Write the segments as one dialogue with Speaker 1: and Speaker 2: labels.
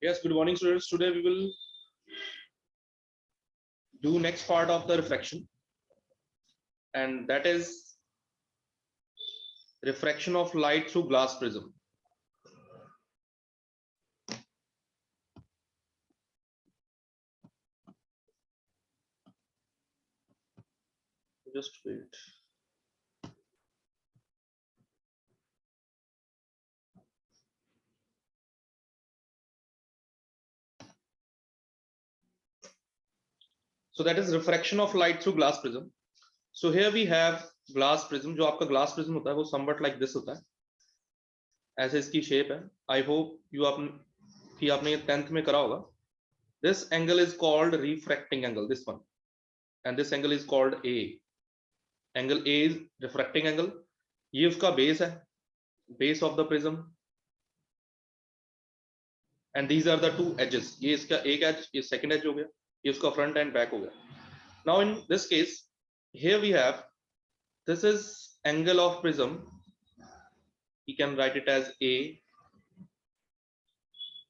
Speaker 1: Yes, good morning, students. Today we will do next part of the refraction, and that is refraction of light through glass prism. Just wait. So that is refraction of light through glass prism. So here we have glass prism. जो आपका glass prism होता है वो somewhat like this होता है. ऐसे इसकी shape है. I hope you आपने ये 10th में करा होगा. This angle is called refracting angle. This one, and this angle is called A. Angle A is refracting angle. ये उसका base है. Base of the prism. And these are the two edges. ये इसका एक edge, ये second edge हो गया. ये उसका front and back हो गया. Now in this case, here we have, this is angle of prism. We can write it as A.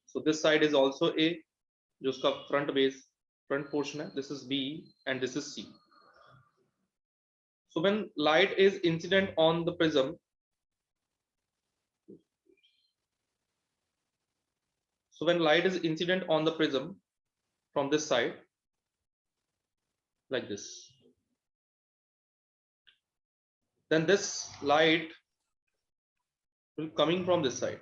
Speaker 1: So this side is also A, जो उसका front base, front portion है. This is B and this is C. So when light is incident on the prism, from this side, like this, then this light will coming from this side.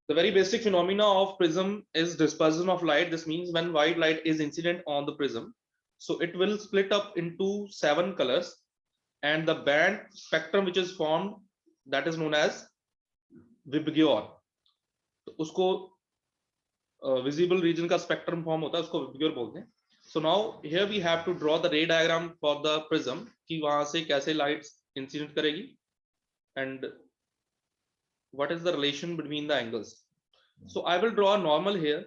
Speaker 1: The very basic phenomena of prism is dispersion of light. This means when white light is incident on the prism, so it will split up into 7 colors, and the band spectrum which is formed, that is known as VIBGYOR. तो उसको visible region का spectrum form होता है, उसको VIBGYOR बोलते हैं. So now here we have to draw the ray diagram for the prism कि वहां से कैसे light incident करेगी and what is the relation between the angles. So I will draw a normal here,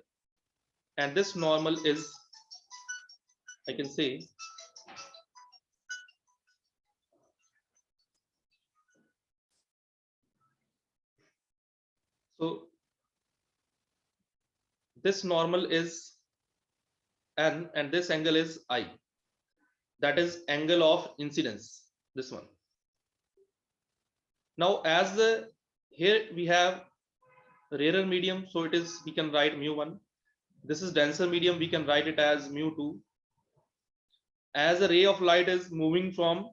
Speaker 1: and this normal is, I can say, so this normal is N and this angle is I. That is angle of incidence, this one. Now as the here we have rarer medium, so it is, we can write mu1. This is denser medium, we can write it as mu2. As a ray of light is moving from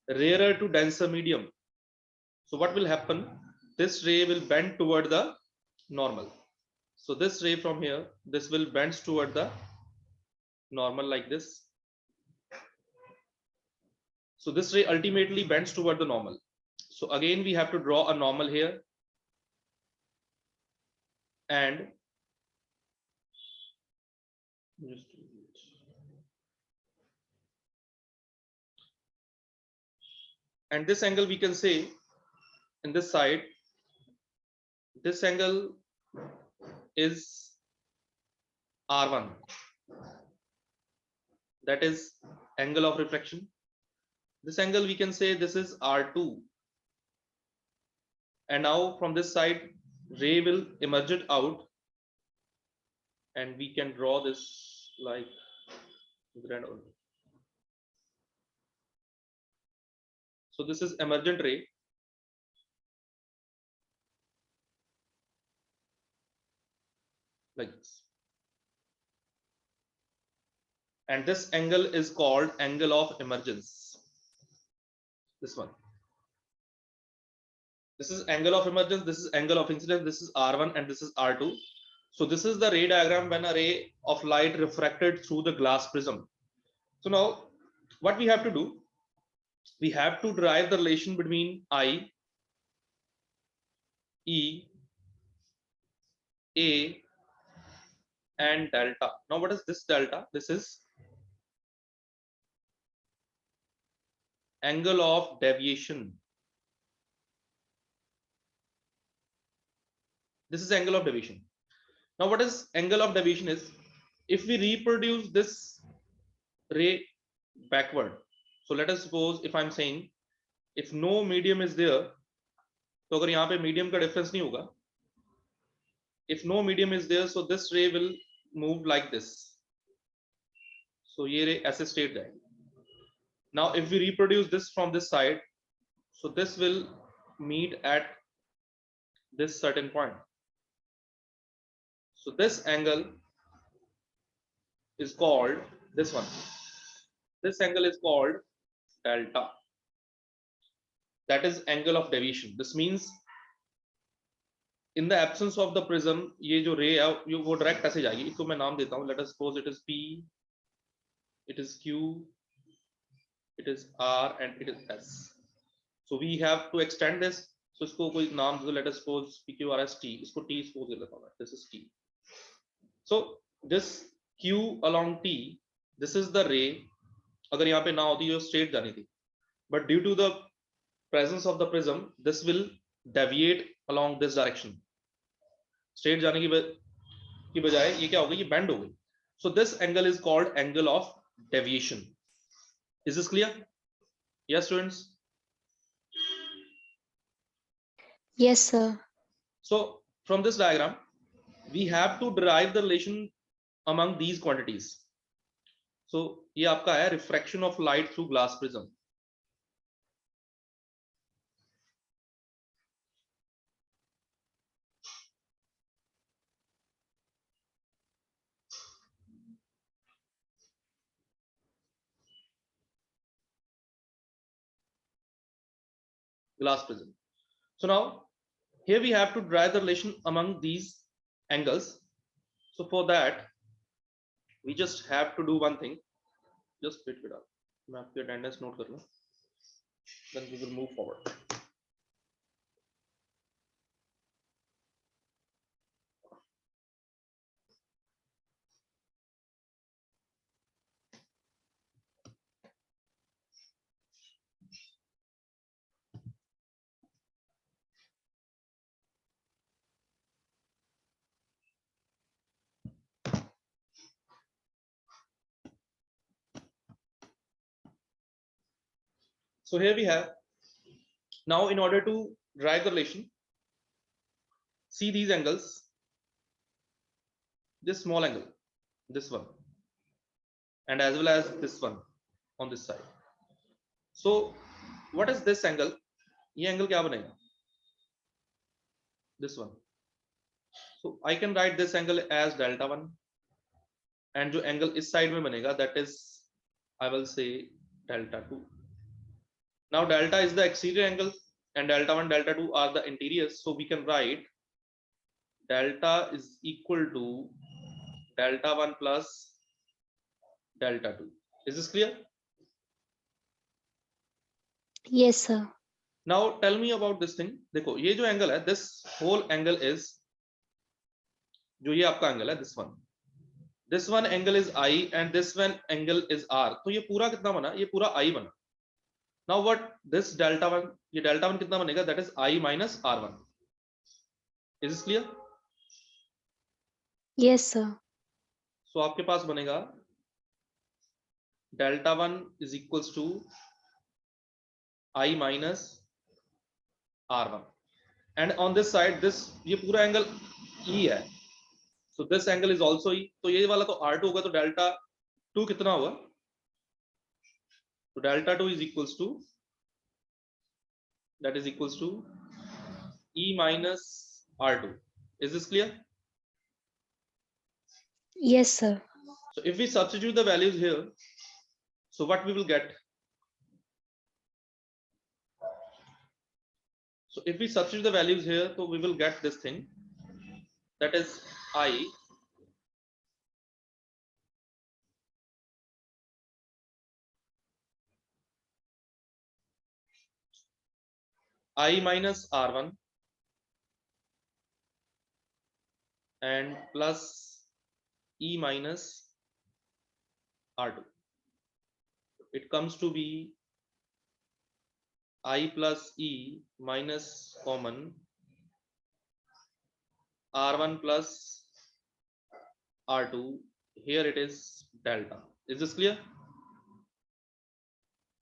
Speaker 1: rarer to denser medium, so what will happen? This ray will bend toward the normal. So this ray from here, this will bend toward the normal like this. So this ray ultimately bends toward the normal. So again we have to draw a normal here, and this angle we can say in this side, this angle is R1, that is angle of refraction. This angle we can say this is R2, and now from this side ray will emerge it out, and we can draw this like grand. So this is emergent ray, like this, and this angle is called angle of emergence. This one, this is angle of emergence, this is angle of incidence, this is R1 and this is R2. So this is the ray diagram when a ray of light refracted through the glass prism. So now what we have to do, we have to derive the relation between I, E, A and delta. Now what is this delta? This is angle of deviation. This is angle of deviation. Now what is angle of deviation is, if we reproduce this ray backward. So let us suppose if I'm saying if no medium is there, तो अगर यहाँ पे medium का difference नहीं होगा, If no medium is there, so this ray will move like this. So ये ray ऐसे straight जाएगी. Now if we reproduce this from this side, so this will meet at this certain point. So this angle is called this one. This angle is called delta. That is angle of deviation. This means in the absence of the prism, ये जो ray है वो direct ऐसे जाएगी. इसको मैं नाम देता हूँ. Let us suppose it is P, it is Q, it is R, and it is S. So we have to extend this. So इसको कोई नाम दे दो. Let us suppose PQRS T. इसको T suppose दे देता हूँ. This is T. So this Q along T, this is the ray. अगर यहाँ पे ना होती जो straight जानी थी. But due to the presence of the prism, this will deviate along this direction. Straight जाने की बजाय ये क्या हो गई? ये bend हो गई. So this angle is called angle of deviation. Is this clear? Yes, students.
Speaker 2: Yes, sir.
Speaker 1: So from this diagram, we have to derive the relation among these quantities. So ये आपका है refraction of light through glass prism. Glass prism. So now here we have to derive the relation among these angles. So for that we just have to do one thing. Just wait it up. मैं आपकी attendance note कर लूं. Then we will move forward. So here we have, now in order to derive the relation, see these angles, this small angle, this one, and as well as this one on this side. So what is this angle? ये angle क्या बनेगा? This one. So I can write this angle as delta 1, and जो angle इस side में बनेगा, that is I will say delta 2. Now delta is the exterior angle and delta 1, delta 2 are the interiors. So we can write delta is equal to delta 1 plus delta 2. Is this clear?
Speaker 2: Yes, sir.
Speaker 1: Now tell me about this thing. देखो ये जो angle है, this whole angle is, जो ये आपका angle है, this one. This one angle is I and this one angle is R. तो ये पूरा कितना बना? ये पूरा I बना. Now what this delta 1, ये delta 1 कितना बनेगा? That is I minus R1. Is this clear?
Speaker 2: Yes, sir.
Speaker 1: So आपके पास बनेगा delta 1 is equals to I minus R1. And on this side, this ये पूरा angle E है. So this angle is also E. तो ये वाला तो R2 होगा, तो delta 2 कितना होगा? So delta 2 is equals to, that is equals to E minus R2. Is this clear?
Speaker 2: Yes, sir.
Speaker 1: So if we substitute the values here, so what we will get? So if we substitute the values here, so we will get this thing, that is I minus R1 and plus E minus R2. It comes to be I plus E minus common R1 plus R2. Here it is delta. Is this clear?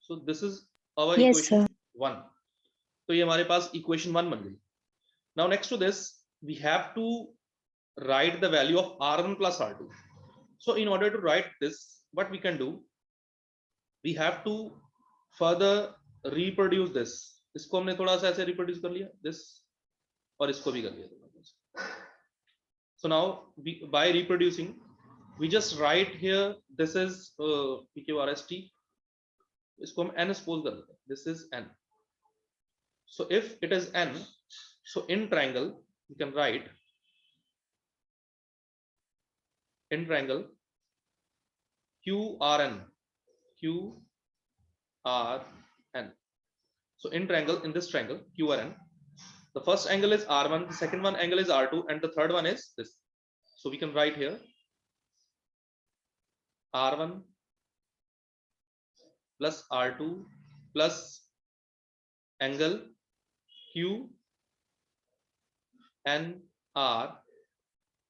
Speaker 1: So this is our
Speaker 2: Yes,
Speaker 1: equation
Speaker 2: sir.
Speaker 1: 1. तो ये हमारे पास equation 1 बन गई. Now next to this we have to write the value of R1 plus R2. So in order to write this, what we can do, we have to further reproduce this. इसको हमने थोड़ा सा ऐसे reproduce कर लिया this, और इसको भी कर लिया थोड़ा सा. So now by reproducing, we just write here this is PQRST. इसको हम n suppose कर देते हैं. This is n. So if it is n, so in triangle you can write in triangle QRN. QRN. So in triangle, in this triangle QRN, the first angle is R1, the second one angle is R2, and the third one is this. So we can write here R1 plus R2 plus angle Q and R,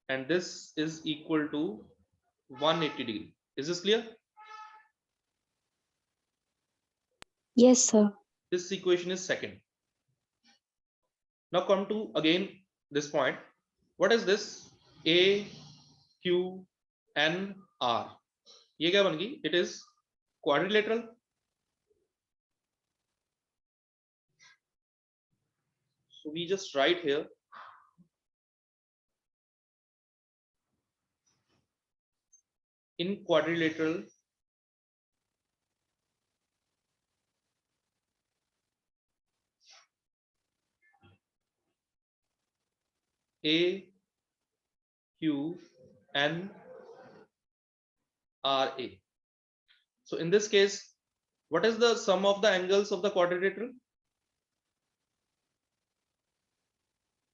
Speaker 1: and this is equal to 180 degree. Is this clear?
Speaker 2: Yes, sir.
Speaker 1: This equation is second. Now come to again this point. What is this? A Q N R. ये क्या बन गई? It is quadrilateral. So we just write here in quadrilateral A Q N R A. So in this case, what is the sum of the angles of the quadrilateral?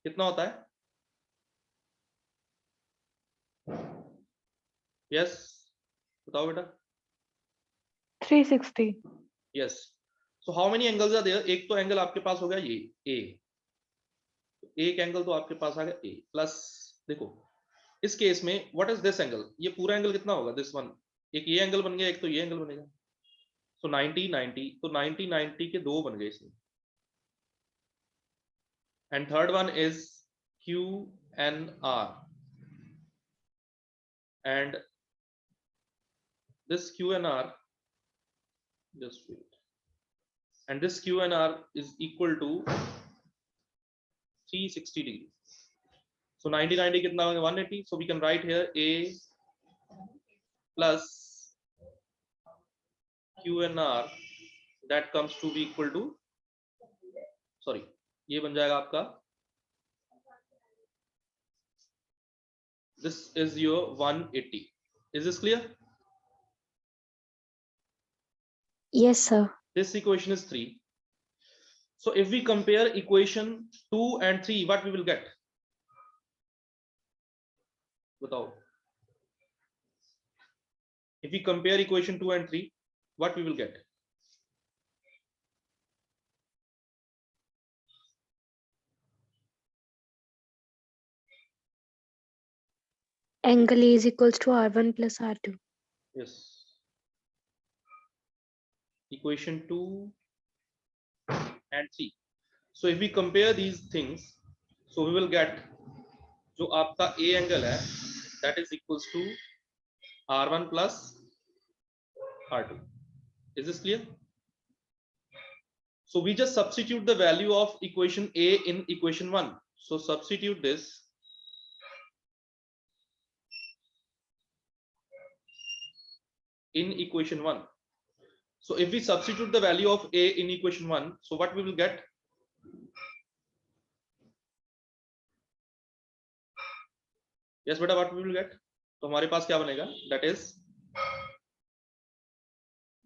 Speaker 1: कितना होता है? Yes, बताओ बेटा.
Speaker 3: 360.
Speaker 1: Yes. So how many angles are there? एक तो angle आपके पास हो गया ये A. एक एंगल तो आपके पास आ गया A प्लस, देखो इस केस में व्हाट इज दिस एंगल? ये पूरा एंगल कितना होगा? This one. एक ये एंगल बन गया, एक तो ये एंगल बनेगा. सो 90 90, तो 90 90 के दो बन गए इसमें. And third one is QNR, and this QNR, just wait, and this QNR is equal to 360 degree. So 90 90 कितना होगा? 180. So we can write here A plus QNR, that comes to be equal to, sorry, ये बन जाएगा आपका, this is your 180. Is this clear?
Speaker 2: Yes, sir.
Speaker 1: This equation is 3. So if we compare equation 2 and 3, what we will get? बताओ. If we compare equation 2 and 3, what we will get?
Speaker 2: Angle A is equals to R1 plus R2.
Speaker 1: Yes. Equation 2 and 3. So if we compare these things, so we will get जो आपका A angle है, that is equals to R1 plus R2. Is this clear? So we just substitute the value of equation A in equation 1. So substitute this in equation 1. So if we substitute the value of A in equation 1, so what we will get? Yes beta, what we will get? तो हमारे पास क्या बनेगा? That is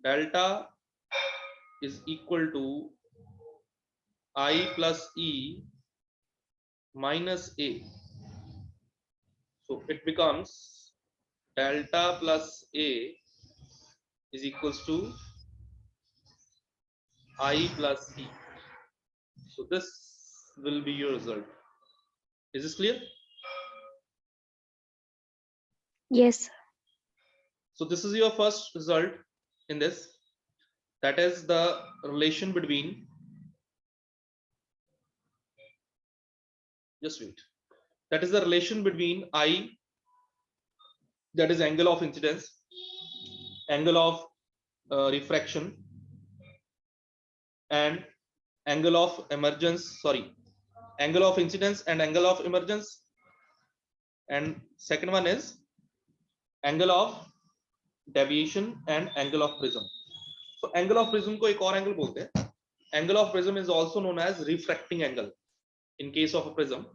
Speaker 1: delta is equal to I plus E minus A. So it becomes delta plus A is equals to I plus E. So this will be your result. Is this clear?
Speaker 2: Yes, sir.
Speaker 1: So this is your first result in this. That is the relation between, just wait. that is the relation between I, that is angle of incidence, angle of refraction, and angle of emergence, sorry, angle of incidence and angle of emergence, and second one is angle of deviation and angle of prism. So angle of prism को एक और angle बोलते हैं. Angle of prism is also known as refracting angle. In case of a prism,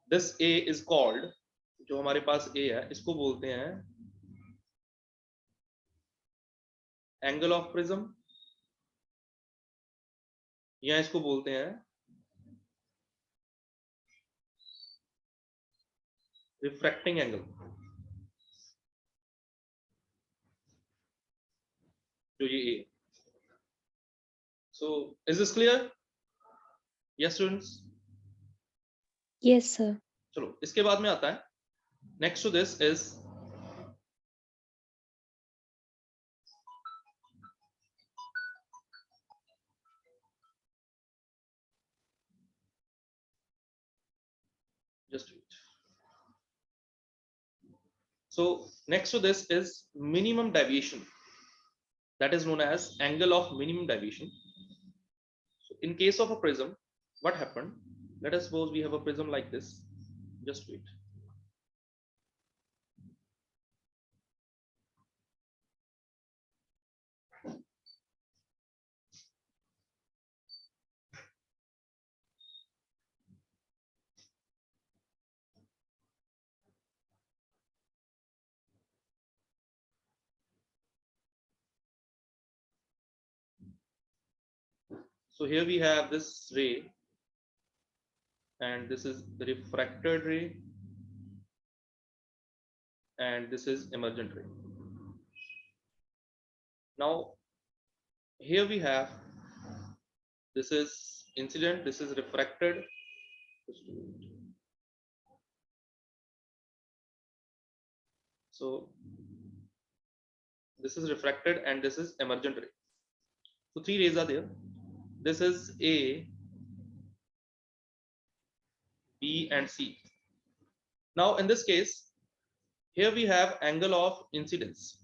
Speaker 1: this A is called, जो हमारे पास A है, इसको बोलते हैं angle of prism, या इसको बोलते हैं refracting angle. जो ये A. So is this clear? Yes students.
Speaker 2: Yes, sir.
Speaker 1: चलो इसके बाद में आता है, next to this is just wait. So next to this is minimum deviation, that is known as angle of minimum deviation. So in case of a prism, what happened? Let us suppose we have a prism like this. Just wait. So here we have this ray, and this is the refracted ray, and this is emergent ray. Now here we have, this is incident, this is refracted. So this is refracted and this is emergent ray. So three rays are there. This is A, B and C. Now in this case, here we have angle of incidence,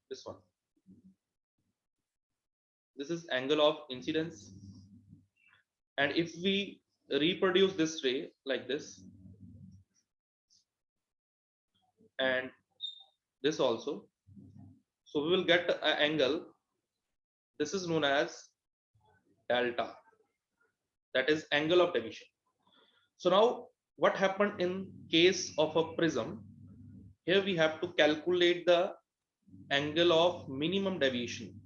Speaker 1: this one. This is angle of incidence, and if we reproduce this ray like this, and this also, so we will get an angle. This is known as delta, that is angle of deviation. So now what happened in case of a prism? Here we have to calculate the angle of minimum deviation.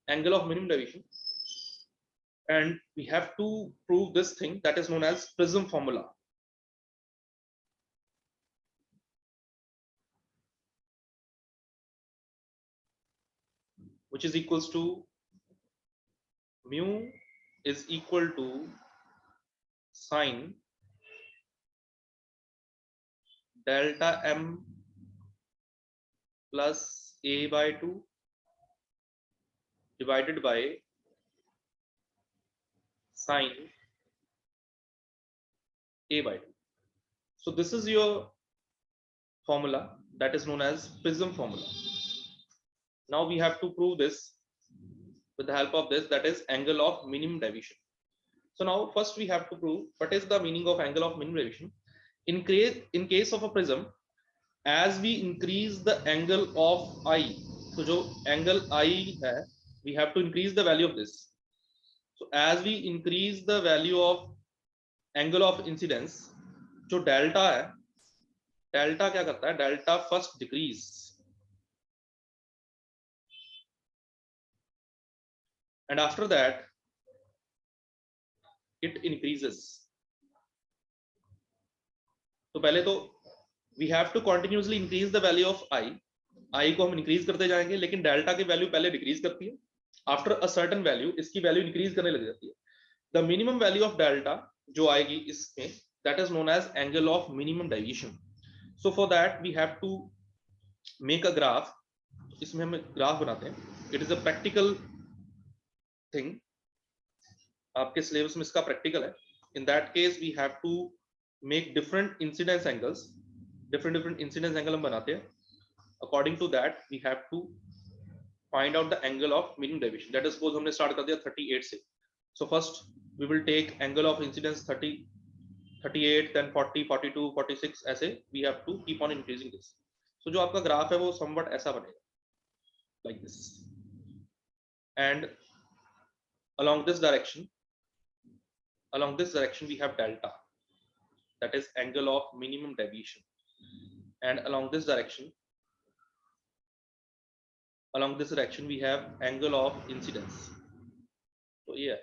Speaker 1: Angle of minimum deviation, and we have to prove this thing that is known as prism formula. Which is equals to mu is equal to sine delta m plus a by 2 divided by sine a by 2. So this is your formula that is known as prism formula. Now we have to prove this with the help of this, that is angle of minimum deviation. So now first we have to prove what is the meaning of angle of minimum deviation. In case of a prism, as we increase the angle of I, so जो angle I है, we have to increase the value of this. So as we increase the value of angle of incidence, जो delta है, delta क्या करता है? Delta first decrease, and after that it increases. तो पहले तो we have to continuously increase the value of I को हम increase करते जाएंगे, लेकिन डेल्टा की वैल्यू पहले डिक्रीज करती है. आफ्टर अ सर्टेन वैल्यू इसकी वैल्यू इंक्रीज करने लग जाती है. The minimum value of delta जो आएगी इसमें, that is known as angle of minimum deviation. So for that we have to make a graph. इसमें हम ग्राफ बनाते हैं. It is a practical thing. आपके सिलेबस में इसका प्रैक्टिकल है. In that case we have to make different incidence angles. different incidence angle हम बनाते हैं. According to that we have to find out the angle of minimum deviation. That is suppose हमने start कर दिया 38 से. So first we will take angle of incidence 30, 38, then 40, 42, 46 ऐसे we have to keep on increasing this. So जो आपका graph है वो somewhat ऐसा बनेगा like this. And along this direction we have delta, that is angle of minimum deviation. And along this direction we have angle of incidence. So yeah.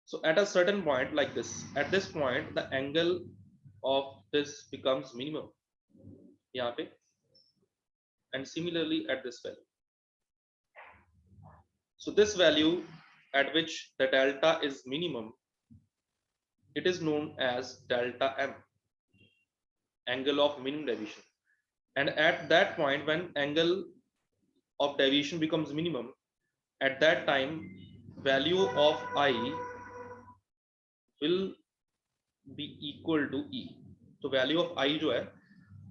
Speaker 1: So at a certain point like this, at this point the angle of this becomes minimum यहाँ पे, and similarly at this value. So this value at which the delta is minimum, it is known as delta m, angle of minimum deviation. And at that point when angle of deviation becomes minimum, at that time value of I will be equal to E. तो value of I जो है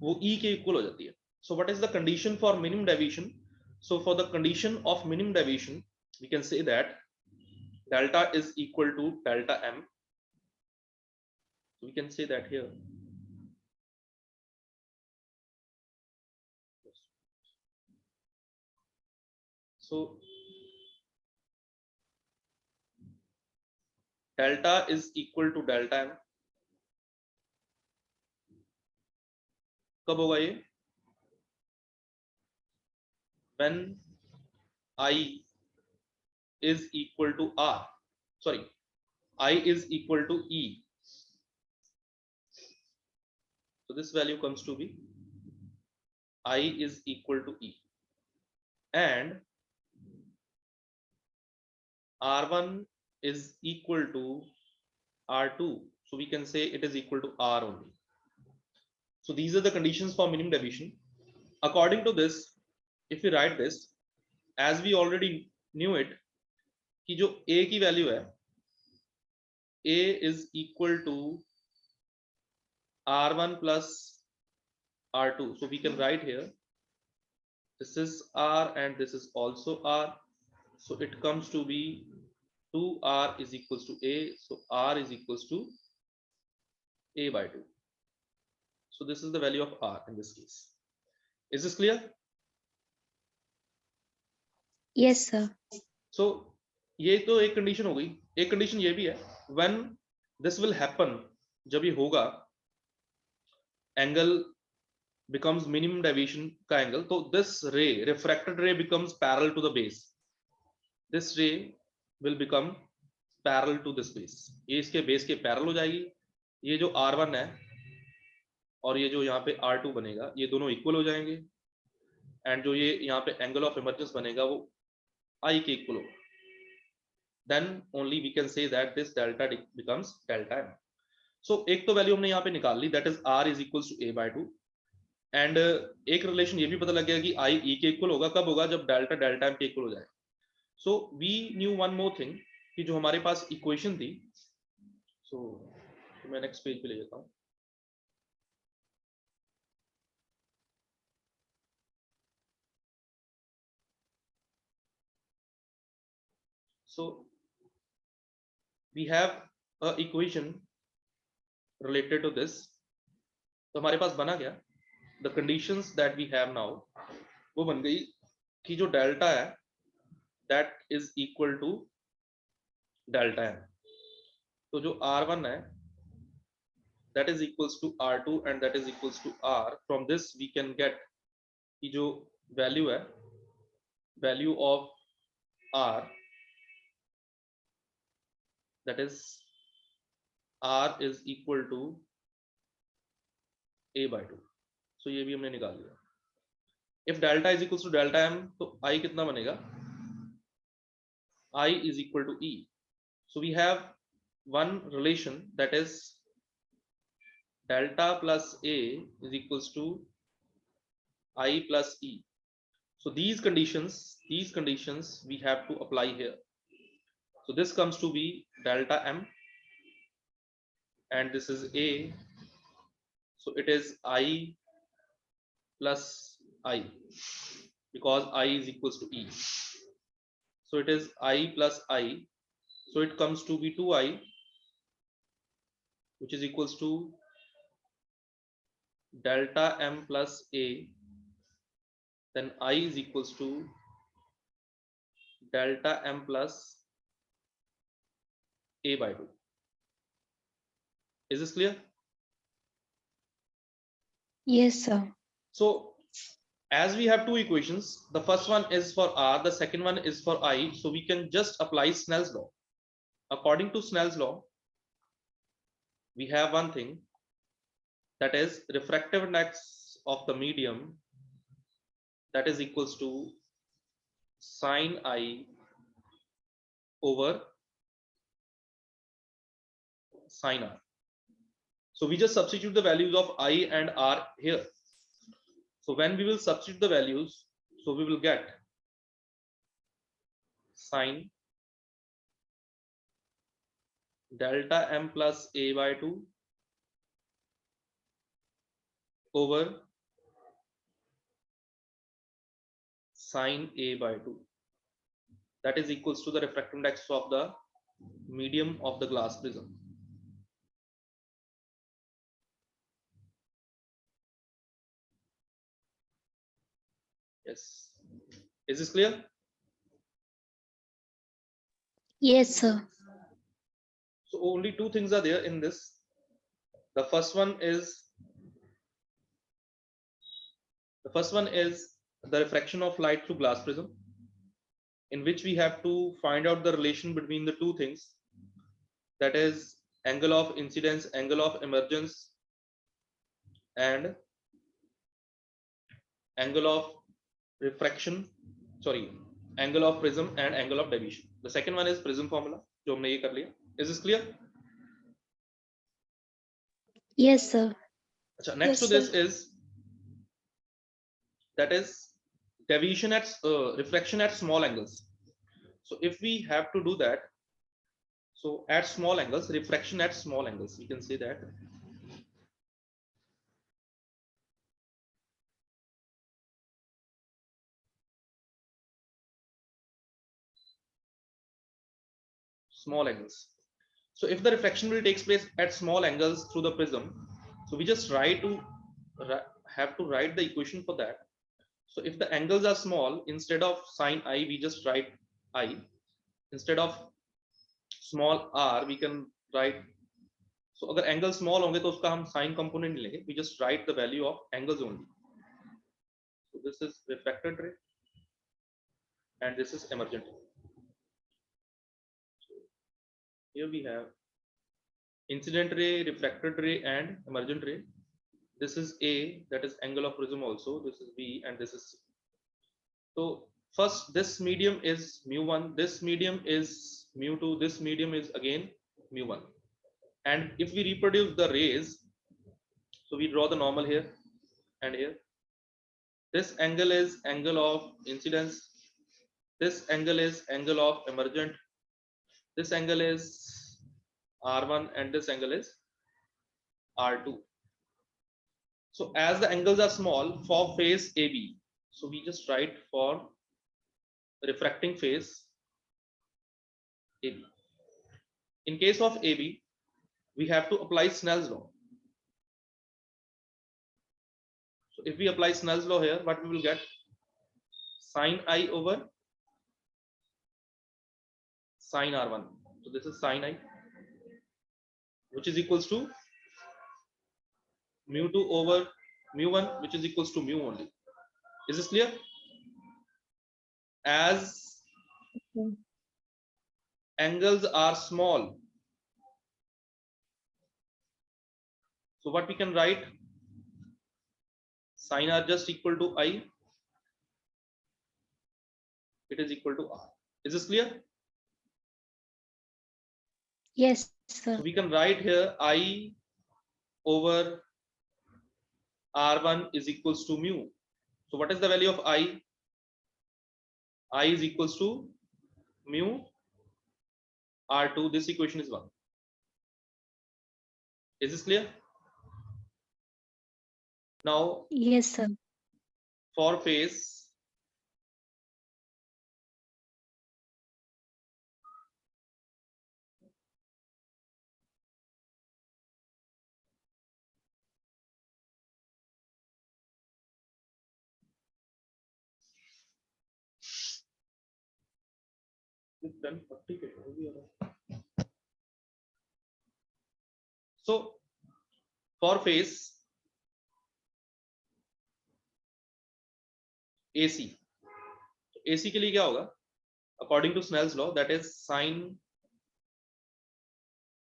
Speaker 1: वो E के equal हो जाती है. So what is the condition for minimum deviation? So for the condition of minimum deviation we can say that delta is equal to delta m. We can say that here. So delta is equal to delta m. कब होगा ये? When I is equal to R, sorry, I is equal to E. So this value comes to be I is equal to E, and R1 is equal to R2. So we can say it is equal to R only. So these are the conditions for minimum deviation. According to this, if we write this, as we already knew it, कि जो A की value है, A is equal to R1 plus R2. So we can write here, this is R and this is also R. So it comes to be 2R is equals to A. So R is equals to A by 2. So this is the value of R in this case. Is this clear?
Speaker 2: Yes, sir.
Speaker 1: So ये तो एक condition हो गई. एक condition ये भी है, when this will happen, जब ये होगा angle becomes minimum deviation का angle, तो this ray, refracted ray becomes parallel to the base. This ray will become parallel to this base. ये इसके base के parallel हो जाएगी. ये जो R1 है और ये जो यहाँ पे R2 बनेगा, ये दोनों equal हो जाएंगे. And जो ये यहाँ पे angle of emergence बनेगा वो I के equal होगा. Then only we can say that this delta becomes delta m. So एक तो वैल्यू हमने यहाँ पे निकाल ली, that is R is equals to A by 2. And एक रिलेशन ये भी पता लग गया कि I E के इक्वल होगा. कब होगा? जब डेल्टा डेल्टा m के इक्वल हो जाए. So we knew one more thing, कि जो हमारे पास इक्वेशन थी, so मैं नेक्स्ट पेज पे ले जाता हूँ. So we have a equation related to this. तो हमारे पास बना क्या? The conditions that we have now वो बन गई कि जो डेल्टा है that is equal to delta m. तो जो R1 है that is equals to R2 and that is equals to R. From this we can get कि जो value है, value of R, that is R is equal to A by 2. So ये भी हमने निकाल लिया. If delta is equals to delta m, तो I कितना बनेगा? I is equal to E. So we have one relation, that is delta plus A is equals to I plus E. So these conditions we have to apply here. So this comes to be delta M, and this is A. So it is I plus I, because I is equals to E. So it is I plus I. So it comes to be 2I, which is equals to delta M plus A. Then I is equals to delta M plus A by 2. Is this clear?
Speaker 2: Yes, sir.
Speaker 1: So as we have two equations, the first one is for R, the second one is for I. So we can just apply Snell's law. According to Snell's law, we have one thing, that is refractive index of the medium, that is equals to sine I over sine R. So we just substitute the values of I and R here. So when we will substitute the values, so we will get sine delta M plus A by 2 over sine A by 2. That is equals to the refractive index of the medium of the glass prism. Yes. Is this clear?
Speaker 2: Yes, sir.
Speaker 1: So only two things are there in this. The first one is the refraction of light through glass prism, in which we have to find out the relation between the two things, that is angle of incidence, angle of emergence, and angle of refraction, sorry, angle of prism and angle of deviation. The second one is prism formula, जो हमने ये कर लिया. Is this clear?
Speaker 2: Yes, sir.
Speaker 1: अच्छा, next to this is, that is deviation at refraction at small angles. So if we have to do that, so at small angles, refraction at small angles, we can say that small angles. So if the refraction will takes place at small angles through the prism, so we just have to write the equation for that. So if the angles are small, instead of sine I, we just write I. Instead of small r, we can write. So अगर angle small होंगे तो उसका हम sign component लेंगे. We just write the value of angles only. So this is refracted ray and this is emergent ray. So here we have incident ray, refracted ray, and emergent ray. This is A, that is angle of prism also. This is B, and this is C. So first, this medium is mu1, this medium is mu2, this medium is again mu1. And if we reproduce the rays, so we draw the normal here and here. This angle is angle of incidence. This angle is angle of emergent. This angle is R1 and this angle is R2. So as the angles are small for phase AB, so we just write for refracting phase AB. In case of AB, we have to apply Snell's law. So if we apply Snell's law here, what we will get? Sine I over sine R1. So this is sine I, which is equals to mu2 over mu1, which is equals to mu only. Is this clear? As angles are small, so what we can write? Sine R just equal to I. It is equal to R. Is this clear?
Speaker 2: Yes, sir.
Speaker 1: So we can write here I over r1 is equals to mu. So what is the value of I? I is equals to mu r2. This equation is 1. Is this clear? Now
Speaker 2: Yes, sir.
Speaker 1: for phase so for phase AC, AC के लिए क्या होगा? According to Snell's law, that is sine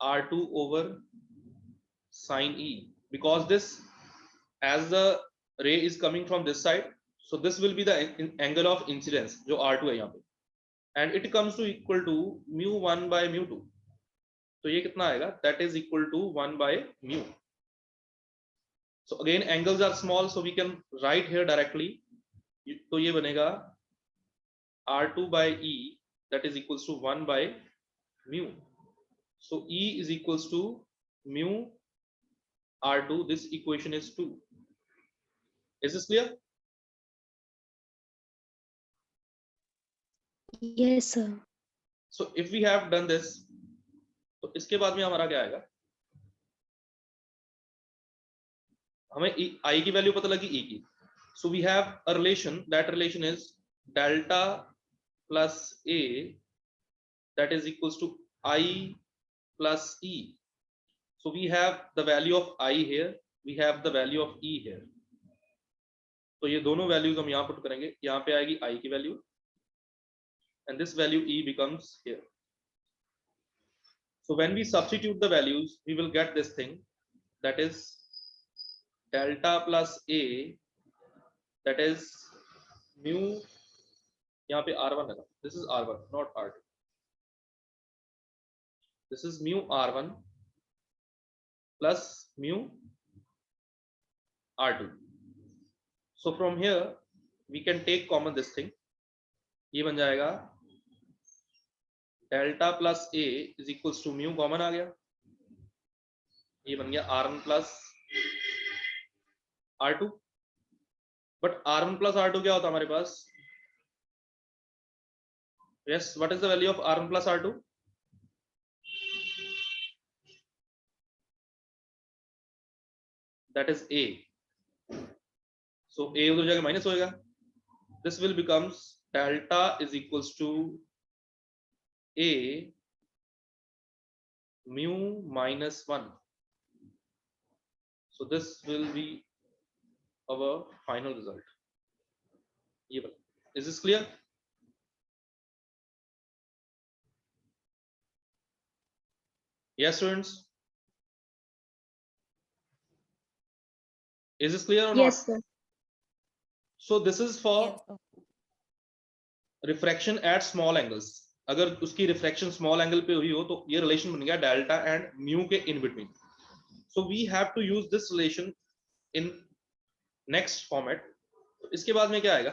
Speaker 1: R2 over sine E, because this, as the ray is coming from this side, so this will be the angle of incidence जो R2 है यहाँ पे, and it comes to equal to mu 1 by mu 2. तो ये कितना आएगा? That is equal to 1 by mu. So again angles are small, so we can write here directly. तो ये बनेगा R2 by E, that is equals to 1 by mu. So E is equals to mu R2. This equation is 2. Is this clear?
Speaker 2: Yes, sir.
Speaker 1: So if we have done this, तो इसके बाद में हमारा क्या आएगा? हमें I की value पता लगी E की. So we have a relation. That relation is delta plus A, that is equals to I plus E. So we have the value of I here, we have the value of E here. तो ये दोनों values हम यहाँ put करेंगे. यहाँ पे आएगी I की value, and this value E becomes here. So when we substitute the values, we will get this thing, that is delta plus A, that is mu, यहाँ पे R1 है ना, this is R1 not R2, this is mu R1 plus mu R2. So from here we can take common this thing, ये बन जाएगा delta plus A is equals to mu, common आ गया, ये बन गया R1 plus R2. But R1 plus R2 क्या होता है हमारे पास? Yes, what is the value of R1 plus R2? That is A. So A उधर जाके माइनस होएगा. This will becomes delta is equals to A mu minus 1. So this will be our final result. Is this clear? Yes, students. Is this clear or
Speaker 2: Yes,
Speaker 1: not?
Speaker 2: sir.
Speaker 1: So this is for
Speaker 3: Yes, sir.
Speaker 1: refraction at small angles. अगर उसकी refraction small angle पे हुई हो तो ये relation बन गया delta and mu के in between. So we have to use this relation in next format. तो इसके बाद में क्या आएगा?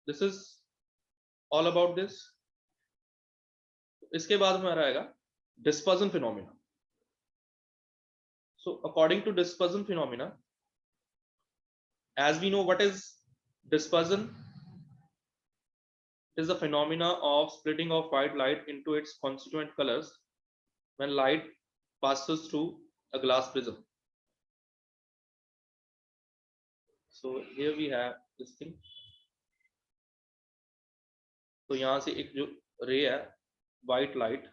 Speaker 1: This is all about this. इसके बाद में हमारा आएगा dispersion phenomena. So according to dispersion phenomena, as we know what is dispersion, it is the phenomena of splitting of white light into its constituent colors when light passes through a glass prism. So here we have this thing. तो यहाँ से एक जो रे है white light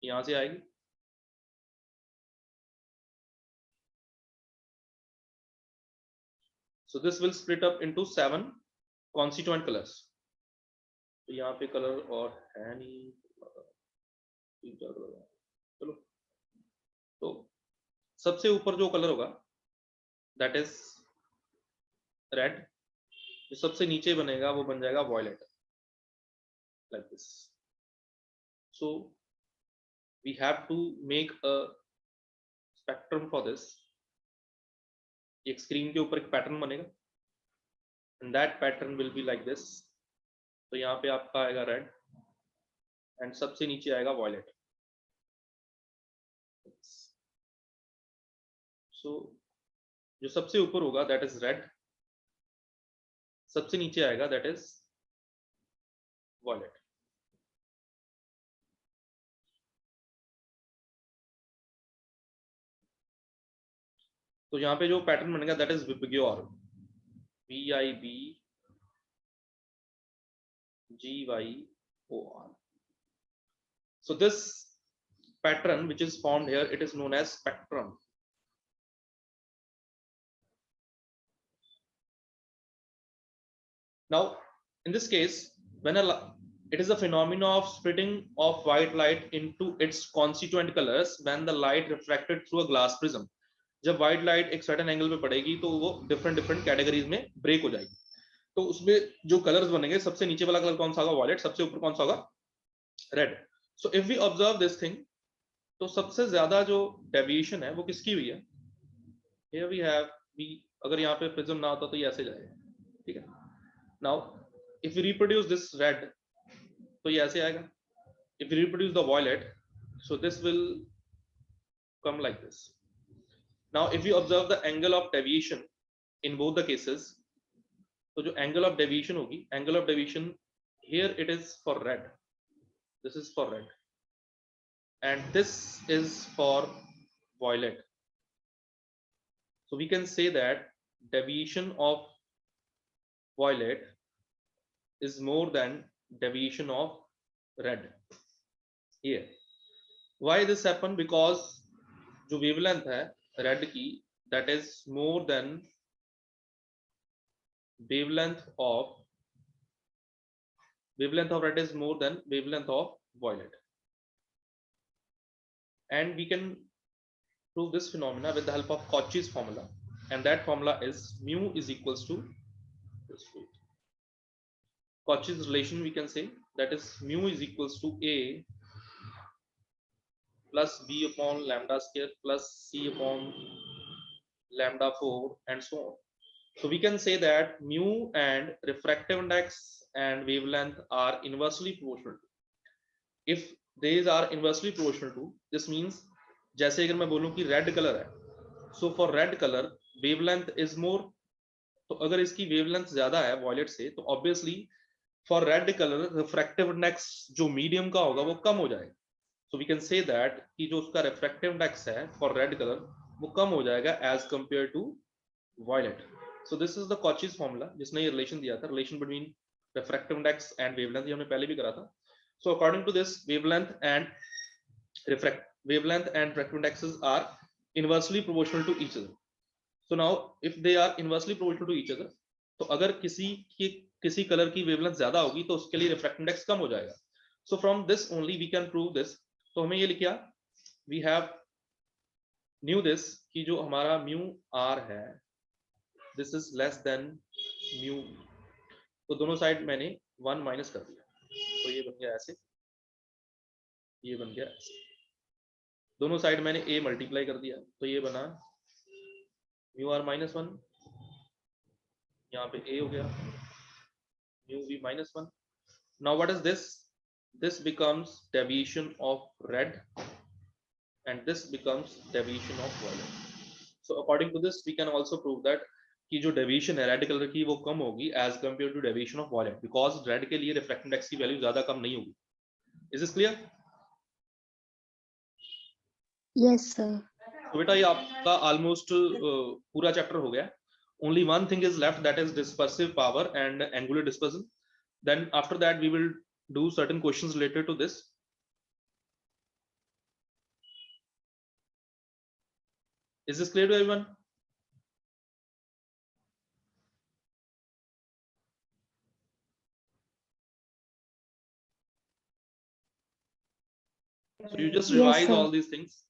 Speaker 1: यहाँ से आएगी, so this will split up into 7 constituent colors. तो यहाँ पे कलर और है नहीं, चलो. तो सबसे ऊपर जो कलर होगा दैट इज रेड, जो सबसे नीचे बनेगा वो बन जाएगा violet, like this. So we have to make a spectrum for this. एक स्क्रीन के ऊपर एक पैटर्न बनेगा and that pattern will be like this. तो यहाँ पे आपका आएगा रेड एंड सबसे नीचे आएगा वॉयलेट। सो जो सबसे ऊपर होगा दैट इज रेड, सबसे नीचे आएगा दैट इज वॉयलेट। तो यहाँ पे जो पैटर्न बनेगा that is VIBGYOR, VIBGYOR। So this pattern which is formed here, it is known as spectrum. Now in this case, when it is a phenomena of splitting of white light into its constituent colors when the light refracted through a glass prism। जब white light एक certain angle पे पड़ेगी तो वो different categories में break हो जाएगी। तो उसमें जो कलर्स बनेंगे, सबसे नीचे वाला कलर कौन सा होगा? वॉयलेट। सबसे ऊपर कौन सा होगा? Red. So if we observe this thing, तो सबसे ज्यादा जो डेविएशन है वो किसकी हुई है? हियर वी हैव अगर यहाँ पे प्रिज्म ना होता तो ये ऐसे जाएगा, ठीक है। Now if we reproduce this red तो ये ऐसे आएगा। If we reproduce the violet so this will come like this. Now if you observe the angle of deviation in both the cases, तो जो एंगल ऑफ डेविएशन होगी, angle of deviation here it is for red, this is for red and this is for violet। so we can say that deviation of violet is more than deviation of red here। why this happen? because जो wavelength है red की, that is more than wavelength of red is more than wavelength of violet, and we can prove this phenomena with the help of Cauchy's formula, and that formula is mu is equals to Cauchy's relation, we can say that is mu is equals to A plus B upon lambda square plus C upon lambda 4 and so on। so we can say that mu and refractive index and wavelength are inversely proportional। if these are inversely proportional to, this means जैसे अगर मैं बोलूं कि red colour है, so for red color wavelength is more, तो अगर इसकी wavelength ज्यादा है वॉयलेट से तो obviously for red color refractive index जो medium का होगा वो कम हो जाएगा। so we can say that कि जो उसका refractive index है for red color वो कम हो जाएगा as compared to violet। so this is the Cauchy's formula जिसने ये relation दिया था, relation between refractive index and wavelength, ये हमने पहले भी करा था। so according to this wavelength and refractive indexes are inversely proportional to each other। so now if they are inversely proportional to each other, तो अगर किसी कलर की वेवलेंथ ज्यादा होगी तो उसके लिए रिफ्रैक्टिव इंडेक्स कम हो जाएगा। so from this only we can prove this। तो हमें ये लिखा, we have knew this कि जो हमारा mu r है this is less than mu, तो दोनों साइड मैंने 1 माइनस कर दिया, तो ये बन गया ऐसे, ये बन गया ऐसे, दोनों साइड मैंने a मल्टीप्लाई कर दिया तो ये बना mu r minus 1, यहाँ पे a हो गया mu v minus 1। now what is this? this becomes deviation of red and this becomes deviation of violet। so according to this we can also prove that कि जो deviation है red colour की वो कम होगी as compared to deviation of violet, because red के लिए refractive index की value ज्यादा कम नहीं होगी। is this clear?
Speaker 2: Yes, sir.
Speaker 1: तो बेटा ये आपका ऑलमोस्ट पूरा चैप्टर हो गया। only one thing is left, that is dispersive power and angular dispersion। then after that we will do certain questions related to this। is this clear to everyone? so you just
Speaker 2: Yes,
Speaker 1: revise
Speaker 2: sir.
Speaker 1: all these things